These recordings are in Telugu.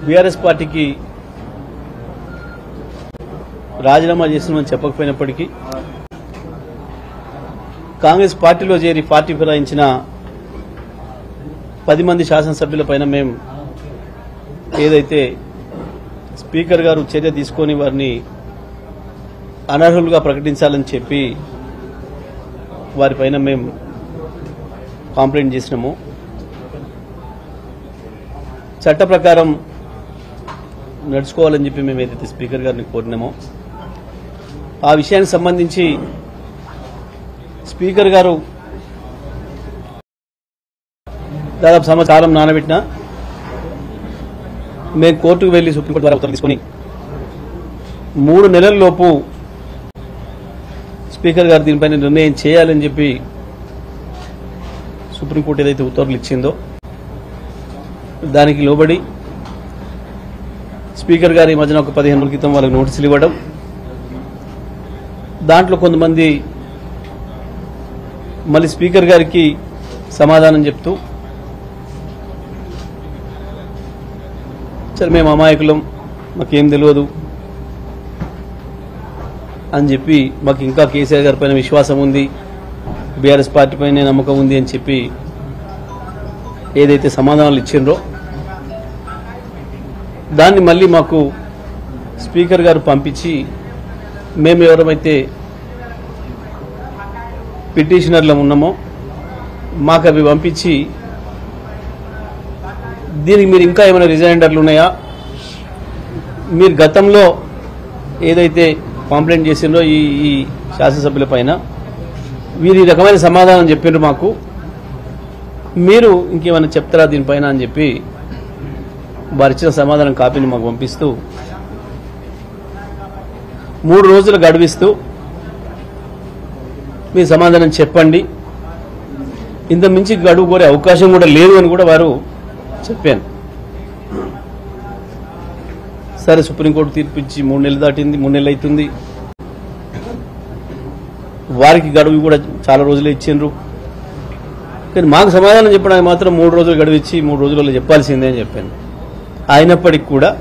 బీఆర్ఎస్ పార్టీకి రాజీనామా చేసినామని చెప్పకపోయినప్పటికీ కాంగ్రెస్ పార్టీలో చేరి పార్టీ ఫిరాయించిన 10 మంది శాసనసభ్యులపైన మేము ఏదైతే స్పీకర్ గారు చర్య తీసుకొని వారిని అనర్హులుగా ప్రకటించాలని చెప్పి వారిపైన మేము కంప్లైంట్ చేసినాము. చట్ట ప్రకారం నడుచుకోవాలని చెప్పి మేము ఏదైతే స్పీకర్ గారిని కోరినామో ఆ విషయానికి సంబంధించి స్పీకర్ గారు దాదాపు సంవత్సరం నానబెట్టినా మేము కోర్టుకు వెళ్లి సుప్రీంకోర్టు ద్వారా ఉత్తర్వులు తీసుకుని 3 నెలల లోపు స్పీకర్ గారు దీనిపైన నిర్ణయం చేయాలని చెప్పి సుప్రీంకోర్టు ఏదైతే ఉత్తర్వులు ఇచ్చిందో దానికి లోబడి స్పీకర్ గారు ఈ మధ్యన ఒక 15 రోజుల క్రితం వాళ్ళకి నోటీసులు ఇవ్వడం, దాంట్లో కొంతమంది మళ్ళీ స్పీకర్ గారికి సమాధానం చెప్తూ సరే మేము అమాయకులం, మాకేం తెలియదు అని చెప్పి మాకు ఇంకా కేసీఆర్ గారి పైన విశ్వాసం ఉంది, బీఆర్ఎస్ పార్టీ పైన నమ్మకం ఉంది అని చెప్పి ఏదైతే సమాధానాలు ఇచ్చిండ్రో దాన్ని మళ్ళీ మాకు స్పీకర్ గారు పంపించి మేము ఎవరైతే పిటిషనర్లు ఉన్నామో మాకు అవి పంపించి దీనికి మీరు ఇంకా ఏమైనా రిజైండర్లు ఉన్నాయా, మీరు గతంలో ఏదైతే కంప్లైంట్ చేసిండ్రో ఈ శాసనసభ్యుల పైన వీరు ఈ రకమైన సమాధానం చెప్పిండ్రు, మాకు మీరు ఇంకేమైనా చెప్తారా దీనిపైన అని చెప్పి వారు ఇచ్చిన సమాధానం కాపీని మాకు పంపిస్తూ 3 రోజులు గడువిస్తూ మీ సమాధానం చెప్పండి, ఇంత మించి గడువు కోరే అవకాశం కూడా లేదు అని కూడా వారు చెప్పాను. సరే సుప్రీంకోర్టు తీర్పు ఇచ్చి 3 నెలలు దాటింది, 3 నెలలు అవుతుంది. వారికి గడువు కూడా చాలా రోజులే ఇచ్చిండ్రు, కానీ మాకు సమాధానం చెప్పడానికి మాత్రం 3 రోజులు గడువు ఇచ్చి 3 రోజులలో చెప్పాల్సిందే అని చెప్పాను. అయినప్పటికీ కూడా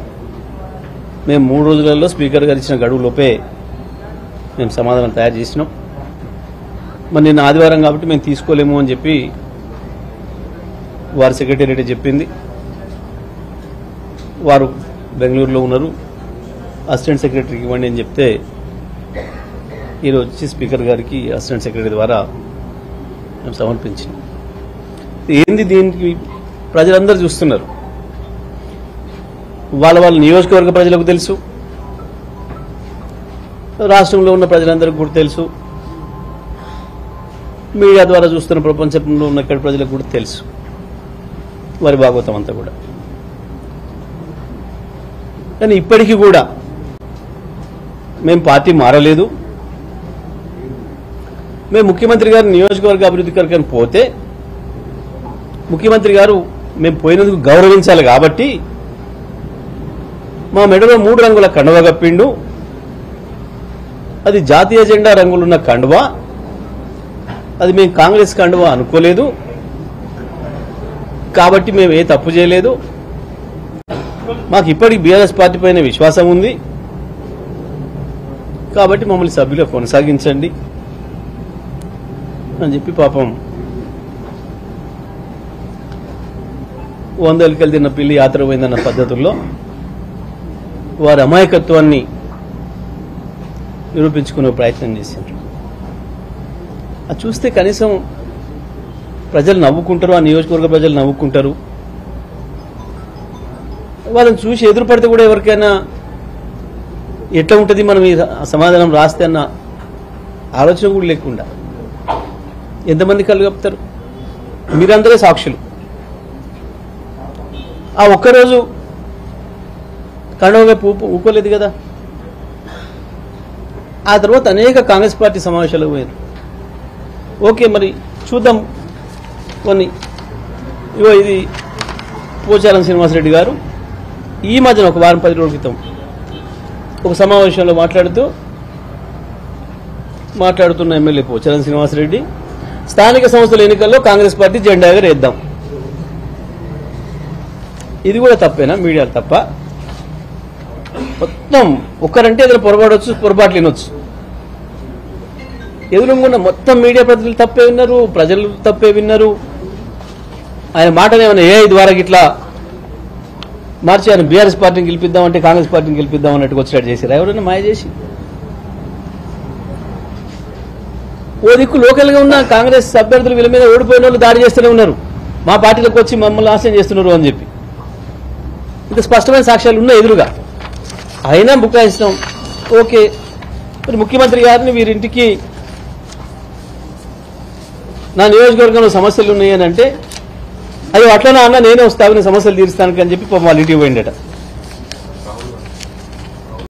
మేము 3 రోజులలో స్పీకర్ గారు ఇచ్చిన గడువు లోపే మేము సమాధానం తయారు చేసినాం. మరి నిన్న ఆదివారం కాబట్టి మేము తీసుకోలేము అని చెప్పి వారి సెక్రటేరియట్ చెప్పింది. వారు బెంగళూరులో ఉన్నారు, అసిస్టెంట్ సెక్రటరీకి ఇవ్వండి అని చెప్తే ఈరోజు వచ్చి స్పీకర్ గారికి అసిస్టెంట్ సెక్రటరీ ద్వారా మేము సమర్పించాం. ఏంది దీనికి ప్రజలందరూ చూస్తున్నారు, వాళ్ళ నియోజకవర్గ ప్రజలకు తెలుసు, రాష్ట్రంలో ఉన్న ప్రజలందరికీ కూడా తెలుసు, మీడియా ద్వారా చూస్తున్న ప్రపంచంలో ఉన్న ఇక్కడ ప్రజలకు కూడా తెలుసు వారి భాగవతం అంతా కూడా. కానీ ఇప్పటికీ కూడా మేము పార్టీ మారలేదు. మేము ముఖ్యమంత్రి గారి నియోజకవర్గ అభివృద్ధి కొరకు పోతే ముఖ్యమంత్రి గారు మేము పోయినందుకు గౌరవించాలి కాబట్టి మా మెడలో 3 రంగుల కండువా కప్పిండు, అది జాతీయ జెండా రంగులున్న కండువా, అది మేము కాంగ్రెస్ కండువా అనుకోలేదు కాబట్టి మేము ఏ తప్పు చేయలేదు, మాకు ఇప్పటికి బీఆర్ఎస్ పార్టీ పైన విశ్వాసం ఉంది కాబట్టి మమ్మల్ని సభ్యులుగా కొనసాగించండి అని చెప్పి పాపం 100 ఎలుకలు తిన్న పిల్లి యాత్ర పోయిందన్న పద్ధతుల్లో వారి అమాయకత్వాన్ని నిరూపించుకునే ప్రయత్నం చేశారు. అది చూస్తే కనీసం ప్రజలు నవ్వుకుంటారు, ఆ నియోజకవర్గ ప్రజలు నవ్వుకుంటారు. వాళ్ళని చూసి ఎదురుపడితే కూడా ఎవరికైనా ఎట్లా ఉంటుంది మనం ఈ సమాధానం రాస్తే అన్న ఆలోచన కూడా లేకుండా ఎంతమంది కళ్ళు కప్పుతారు. మీరందరే సాక్షులు. ఆ ఒక్కరోజు కండవ వైపు ఊకోలేదు కదా. ఆ తర్వాత అనేక కాంగ్రెస్ పార్టీ సమావేశాలకు పోయారు. ఓకే, మరి చూద్దాం కొన్ని. ఇది పోచారం శ్రీనివాసరెడ్డి గారు ఈ మధ్యన ఒక వారం 10 రోజుల క్రితం ఒక సమావేశంలో మాట్లాడుతున్న ఎమ్మెల్యే పోచారం శ్రీనివాసరెడ్డి స్థానిక సంస్థల ఎన్నికల్లో కాంగ్రెస్ పార్టీ జెండా ఎగరేద్దాం, ఇది కూడా తప్పేనా? మీడియాలు తప్ప? మొత్తం ఒక్కరంటే ఏదైనా పొరపాట్లు వినొచ్చు. ఎదురుగున్న మొత్తం మీడియా ప్రతినిధులు తప్పే విన్నారు, ప్రజలు తప్పే విన్నారు. ఆయన మాటను ఏమైనా ఏఐ ద్వారా ఇట్లా మార్చి ఆయన బీఆర్ఎస్ పార్టీని గెలిపిద్దామంటే కాంగ్రెస్ పార్టీని గెలిపిద్దాం అన్నట్టుగా వచ్చేటట్టు చేశారు. ఎవరైనా మాయ చేసి ఓ దిక్కు లోకల్గా ఉన్న కాంగ్రెస్ అభ్యర్థులు వీళ్ళ మీద ఓడిపోయిన వాళ్ళు దాడి చేస్తూనే ఉన్నారు, మా పార్టీలోకి వచ్చి మమ్మల్ని నాశనం చేస్తున్నారు అని చెప్పి. ఇంకా స్పష్టమైన సాక్ష్యాలు ఉన్నాయి ఎదురుగా. అయినా బుకాయిస్తాం. ఓకే, మరి ముఖ్యమంత్రి గారిని వీరింటికి నా నియోజకవర్గంలో సమస్యలు ఉన్నాయని అంటే అయ్యో అట్లనే అన్న నేనే వస్తాను సమస్యలు తీరుస్తానికి అని చెప్పి పాపం వాళ్ళ ఇంటికి పోయిండట.